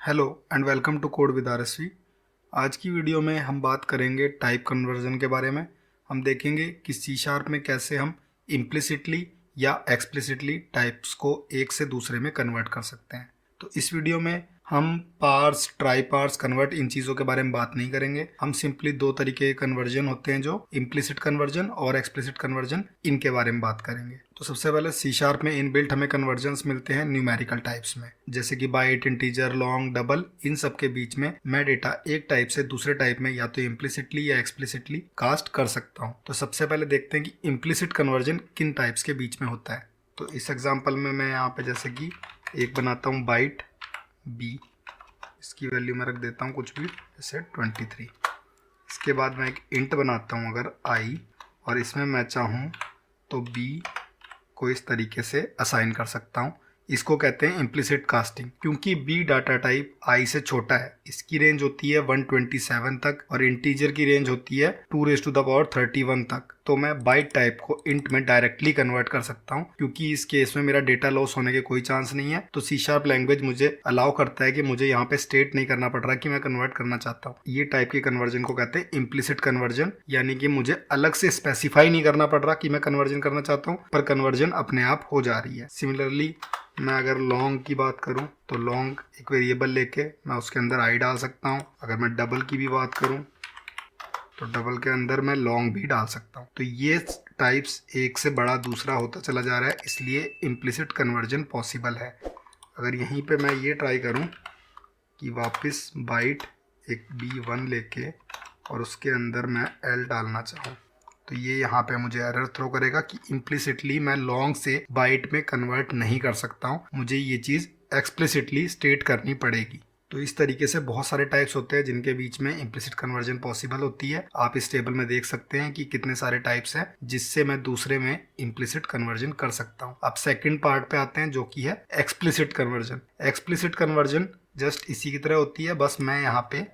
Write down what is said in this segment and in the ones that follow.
Hello and welcome to code with RSV. आज की video में हम बात करेंगे टाइप कन्वर्जन के बारे में। हम देखेंगे कि सी शार्प में कैसे हम इम्प्लिसिटली या एक्सप्लिसिटली टाइप्स को एक से दूसरे में कन्वर्ट कर सकते हैं। तो इस वीडियो में हम पार्स, ट्राई पार्स, कन्वर्ट इन चीज़ों के बारे में बात नहीं करेंगे। हम सिंपली दो तरीके के कन्वर्जन होते हैं, जो इम्प्लिसिट कन्वर्जन और एक्सप्लिसिट कन्वर्जन, इनके बारे में बात करेंगे। तो सबसे पहले सी शार्प में इनबिल्ट हमें कन्वर्जन्स मिलते हैं न्यूमेरिकल टाइप्स में, जैसे कि बाइट, इंटीजर, लॉन्ग, डबल। इन सब के बीच में मैं डेटा एक टाइप से दूसरे टाइप में या तो इम्प्लिसिटली या एक्सप्लिसिटली कास्ट कर सकता हूँ। तो सबसे पहले देखते हैं कि इम्प्लिसिट कन्वर्जन किन टाइप्स के बीच में होता है। तो इस एग्जाम्पल में मैं यहाँ पे जैसे कि एक बनाता हूँ बाइट बी, इसकी वैल्यू मैं रख देता हूँ कुछ भी, जैसे 23। इसके बाद मैं एक इंट बनाता हूँ अगर आई, और इसमें मैं चाहूँ तो बी को इस तरीके से असाइन कर सकता हूँ। इसको कहते हैं इम्प्लिसिट कास्टिंग, क्योंकि बी डाटा टाइप आई से छोटा है। इसकी रेंज होती है 127 तक और इंटीजर की रेंज होती है 2⁻31 तक। तो मैं बाइट टाइप को इंट में डायरेक्टली कन्वर्ट कर सकता हूँ, क्योंकि इस केस में मेरा डेटा लॉस होने के कोई चांस नहीं है। तो सी शार्प लैंग्वेज मुझे अलाउ करता है कि मुझे यहाँ पे स्टेट नहीं करना पड़ रहा कि मैं कन्वर्ट करना चाहता हूँ। ये टाइप के कन्वर्जन को कहते हैं इम्प्लिसिट कन्वर्जन, यानी कि मुझे अलग से स्पेसिफाई नहीं करना पड़ रहा कि मैं कन्वर्जन करना चाहता हूँ, पर कन्वर्जन अपने आप हो जा रही है। सिमिलरली मैं अगर लॉन्ग की बात करूं तो लॉन्ग एक वेरिएबल लेके मैं उसके अंदर आई डाल सकता हूं। अगर मैं डबल की भी बात करूं तो डबल के अंदर मैं लॉन्ग भी डाल सकता हूं। तो ये टाइप्स एक से बड़ा दूसरा होता चला जा रहा है, इसलिए इम्प्लिसिट कन्वर्जन पॉसिबल है। अगर यहीं पे मैं ये ट्राई करूं कि वापस बाइट एक B1 लेके और उसके अंदर मैं L डालना चाहूँ, तो ये यहाँ पे मुझे एरर थ्रो करेगा कि इम्प्लिसिटली मैं लॉन्ग से बाइट में कन्वर्ट नहीं कर सकता हूँ, मुझे ये चीज़ एक्सप्लिसिटली स्टेट करनी पड़ेगी। तो इस तरीके से बहुत सारे टाइप्स होते हैं जिनके बीच में इम्प्लिसिट कन्वर्जन पॉसिबल होती है। आप इस टेबल में देख सकते हैं कि कितने सारे टाइप्स हैं जिससे मैं दूसरे में इम्प्लिसिट कन्वर्जन कर सकता हूँ। अब सेकंड पार्ट पे आते हैं, जो कि है explicit conversion. Explicit conversion just इसी की तरह होती है, बस मैं यहाँ पे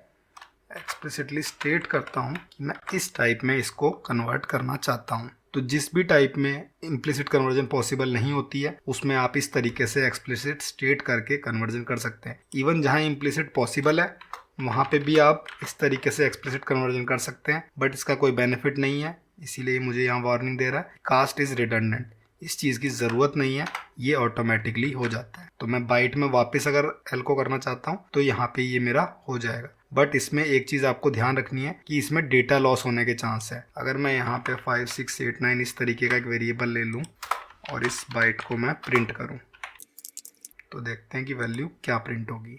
एक्सप्लिसिटली स्टेट करता हूँ कि मैं इस टाइप में इसको कन्वर्ट करना चाहता हूँ। तो जिस भी टाइप में इम्प्लिसिट कन्वर्जन पॉसिबल नहीं होती है उसमें आप इस तरीके से एक्सप्लिसिट स्टेट करके कन्वर्जन कर सकते हैं। इवन जहाँ इम्प्लिसिट पॉसिबल है वहाँ पे भी आप इस तरीके से एक्सप्लिसिट कन्वर्जन कर सकते हैं, बट इसका कोई बेनिफिट नहीं है, इसीलिए मुझे यहाँ वार्निंग दे रहा है कास्ट इज रिडंडेंट। इस चीज़ की ज़रूरत नहीं है, ये ऑटोमेटिकली हो जाता है। तो मैं बाइट में वापस अगर एल को करना चाहता हूँ तो यहाँ पे ये मेरा हो जाएगा। बट इसमें एक चीज़ आपको ध्यान रखनी है कि इसमें डेटा लॉस होने के चांस है। अगर मैं यहाँ पे 5, 6, 8, 9 इस तरीके का एक वेरिएबल ले लूँ और इस बाइट को मैं प्रिंट करूँ, तो देखते हैं कि वैल्यू क्या प्रिंट होगी।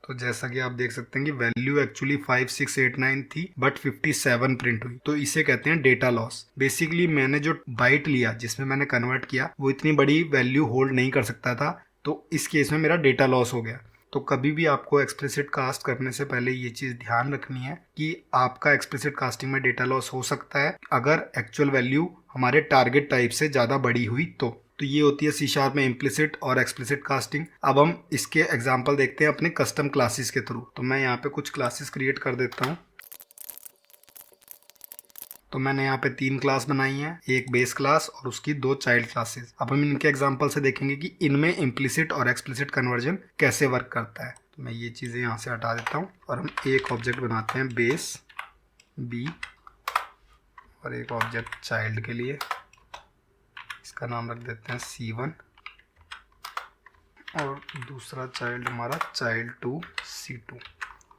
तो जैसा कि आप देख सकते हैं कि वैल्यू एक्चुअली 5, 6, 8, 9 थी, बट 57 प्रिंट हुई। तो इसे कहते हैं डेटा लॉस। बेसिकली मैंने जो बाइट लिया जिसमें मैंने कन्वर्ट किया वो इतनी बड़ी वैल्यू होल्ड नहीं कर सकता था, तो इस केस में मेरा डेटा लॉस हो गया। तो कभी भी आपको एक्सप्लिसिट कास्ट करने से पहले ये चीज़ ध्यान रखनी है कि आपका एक्सप्लिसिट कास्टिंग में डेटा लॉस हो सकता है अगर एक्चुअल वैल्यू हमारे टारगेट टाइप से ज़्यादा बड़ी हुई तो ये होती है सी शार्प में इम्प्लिसिट और एक्सप्लिसिट कास्टिंग। अब हम इसके एग्जांपल देखते हैं अपने कस्टम क्लासेस के थ्रू। तो मैं यहाँ पे कुछ क्लासेस क्रिएट कर देता हूँ। तो मैंने यहाँ पे 3 क्लास बनाई हैं, एक बेस क्लास और उसकी 2 चाइल्ड क्लासेस। अब हम इनके एग्जांपल से देखेंगे कि इनमें इम्प्लिसिट और एक्सप्लिसिट कन्वर्जन कैसे वर्क करता है। तो मैं ये चीज़ें यहाँ से हटा देता हूँ और हम एक ऑब्जेक्ट बनाते हैं बेस बी और एक ऑब्जेक्ट चाइल्ड के लिए, इसका नाम रख देते हैं C1 और दूसरा चाइल्ड हमारा child2 C2।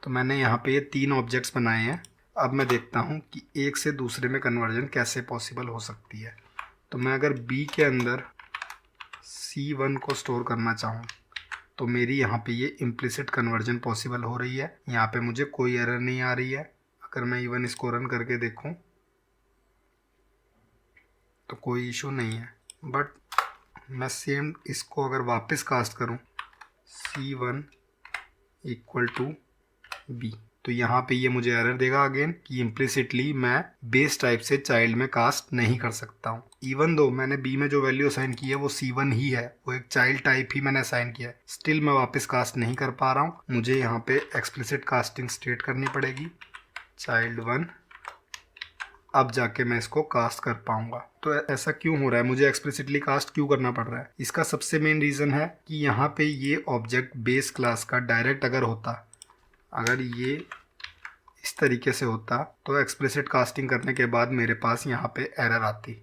तो मैंने यहाँ पे ये 3 ऑब्जेक्ट्स बनाए हैं। अब मैं देखता हूँ कि एक से दूसरे में कन्वर्जन कैसे पॉसिबल हो सकती है। तो मैं अगर B के अंदर C1 को स्टोर करना चाहूँ तो मेरी यहाँ पे ये इम्प्लिसिट कन्वर्जन पॉसिबल हो रही है। यहाँ पे मुझे कोई एरर नहीं आ रही है। अगर मैं इवन इसको रन करके देखूँ तो कोई इशू नहीं है। बट मैं सेम इसको अगर वापस कास्ट करूं C1 इक्वल टू B, तो यहाँ पे ये मुझे एरर देगा अगेन कि इम्प्लिसिटली मैं बेस टाइप से चाइल्ड में कास्ट नहीं कर सकता हूँ। इवन दो मैंने B में जो वैल्यू असाइन की है वो C1 ही है, वो एक चाइल्ड टाइप ही मैंने असाइन किया है, स्टिल मैं वापस कास्ट नहीं कर पा रहा हूँ। मुझे यहाँ पे एक्सप्लिसिट कास्टिंग स्टेट करनी पड़ेगी child1 अब जाके मैं इसको कास्ट कर पाऊंगा। तो ऐसा क्यों हो रहा है, मुझे एक्सप्लिसिटली कास्ट क्यों करना पड़ रहा है? इसका सबसे मेन रीज़न है कि यहाँ पे ये ऑब्जेक्ट बेस क्लास का डायरेक्ट अगर होता, अगर ये इस तरीके से होता तो एक्सप्लिसिट कास्टिंग करने के बाद मेरे पास यहाँ पे एरर आती।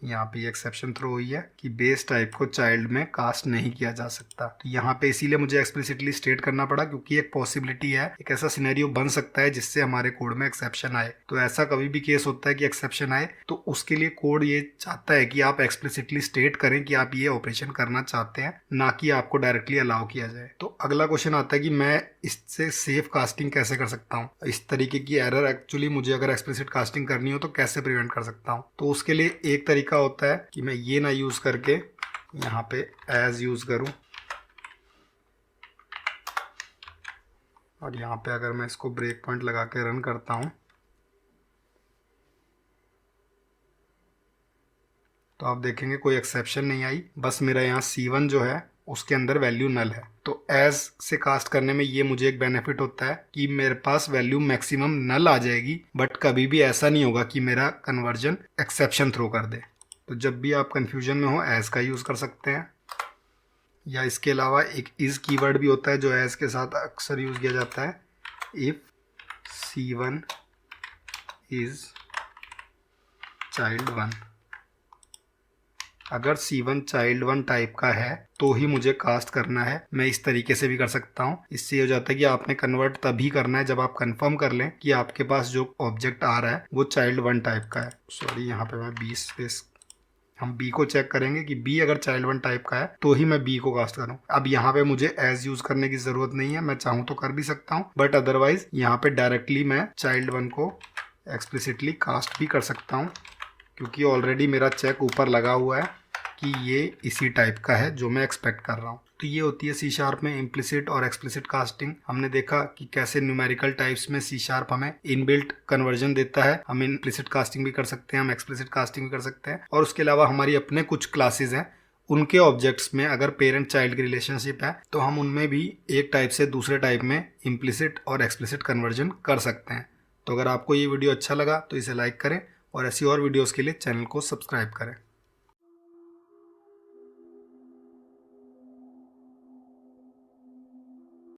यहाँ पे एक्सेप्शन थ्रो हुई है कि बेस टाइप को चाइल्ड में कास्ट नहीं किया जा सकता। तो यहाँ पे इसीलिए मुझे एक्सप्लिसिटली स्टेट करना पड़ा, क्योंकि एक पॉसिबिलिटी है, एक ऐसा सिनेरियो बन सकता है जिससे हमारे कोड में एक्सेप्शन आए। तो ऐसा कभी भी केस होता है कि एक्सेप्शन आए, तो उसके लिए कोड ये चाहता है कि आप एक्सप्लिसिटली स्टेट करें कि आप ये ऑपरेशन करना चाहते हैं, ना कि आपको डायरेक्टली अलाउ किया जाए। तो अगला क्वेश्चन आता है कि मैं इससे सेफ कास्टिंग कैसे कर सकता हूँ? इस तरीके की एरर एक्चुअली मुझे अगर एक्सप्लिसिट कास्टिंग करनी हो तो कैसे प्रिवेंट कर सकता हूँ? तो उसके लिए एक तरीका होता है कि मैं ये ना यूज करके यहाँ पे एज यूज करूं, और यहाँ पे अगर मैं इसको ब्रेक पॉइंट लगा के रन करता हूं तो आप देखेंगे कोई एक्सेप्शन नहीं आई, बस मेरा यहाँ C1 जो है उसके अंदर वैल्यू नल है। तो एज से कास्ट करने में ये मुझे एक बेनिफिट होता है कि मेरे पास वैल्यू मैक्सिमम नल आ जाएगी, बट कभी भी ऐसा नहीं होगा कि मेरा कन्वर्जन एक्सेप्शन थ्रो कर दे। तो जब भी आप कंफ्यूजन में हो एज का यूज़ कर सकते हैं, या इसके अलावा एक इज कीवर्ड भी होता है जो एज के साथ अक्सर यूज़ किया जाता है। इफ C1 इज चाइल्ड 1, अगर C1 चाइल्ड 1 टाइप का है तो ही मुझे कास्ट करना है। मैं इस तरीके से भी कर सकता हूँ। इससे हो जाता है कि आपने कन्वर्ट तभी करना है जब आप कंफर्म कर लें कि आपके पास जो ऑब्जेक्ट आ रहा है वो चाइल्ड 1 टाइप का है। सॉरी, यहाँ पे मैं 20 स्पेस, हम बी को चेक करेंगे कि बी अगर चाइल्ड 1 टाइप का है तो ही मैं बी को कास्ट करूँ। अब यहाँ पे मुझे एज यूज करने की जरूरत नहीं है, मैं चाहूँ तो कर भी सकता हूँ, बट अदरवाइज यहाँ पे डायरेक्टली मैं चाइल्ड 1 को एक्सप्लिसिटली कास्ट भी कर सकता हूँ, क्योंकि ऑलरेडी मेरा चेक ऊपर लगा हुआ है कि ये इसी टाइप का है जो मैं एक्सपेक्ट कर रहा हूँ। तो ये होती है C# में इम्प्लिसिट और एक्सप्लिसिट कास्टिंग। हमने देखा कि कैसे न्यूमेरिकल टाइप्स में C# हमें इनबिल्ट कन्वर्जन देता है। हम इम्प्लिसिट कास्टिंग भी कर सकते हैं, हम एक्सप्लिसिट कास्टिंग भी कर सकते हैं। और उसके अलावा हमारी अपने कुछ क्लासेस हैं, उनके ऑब्जेक्ट्स में अगर पेरेंट चाइल्ड की रिलेशनशिप है तो हम उनमें भी एक टाइप से दूसरे टाइप में इम्प्लिसिट और एक्सप्लिसिट कन्वर्जन कर सकते हैं। तो अगर आपको ये वीडियो अच्छा लगा तो इसे लाइक करें और ऐसी और वीडियोज़ के लिए चैनल को सब्सक्राइब करें।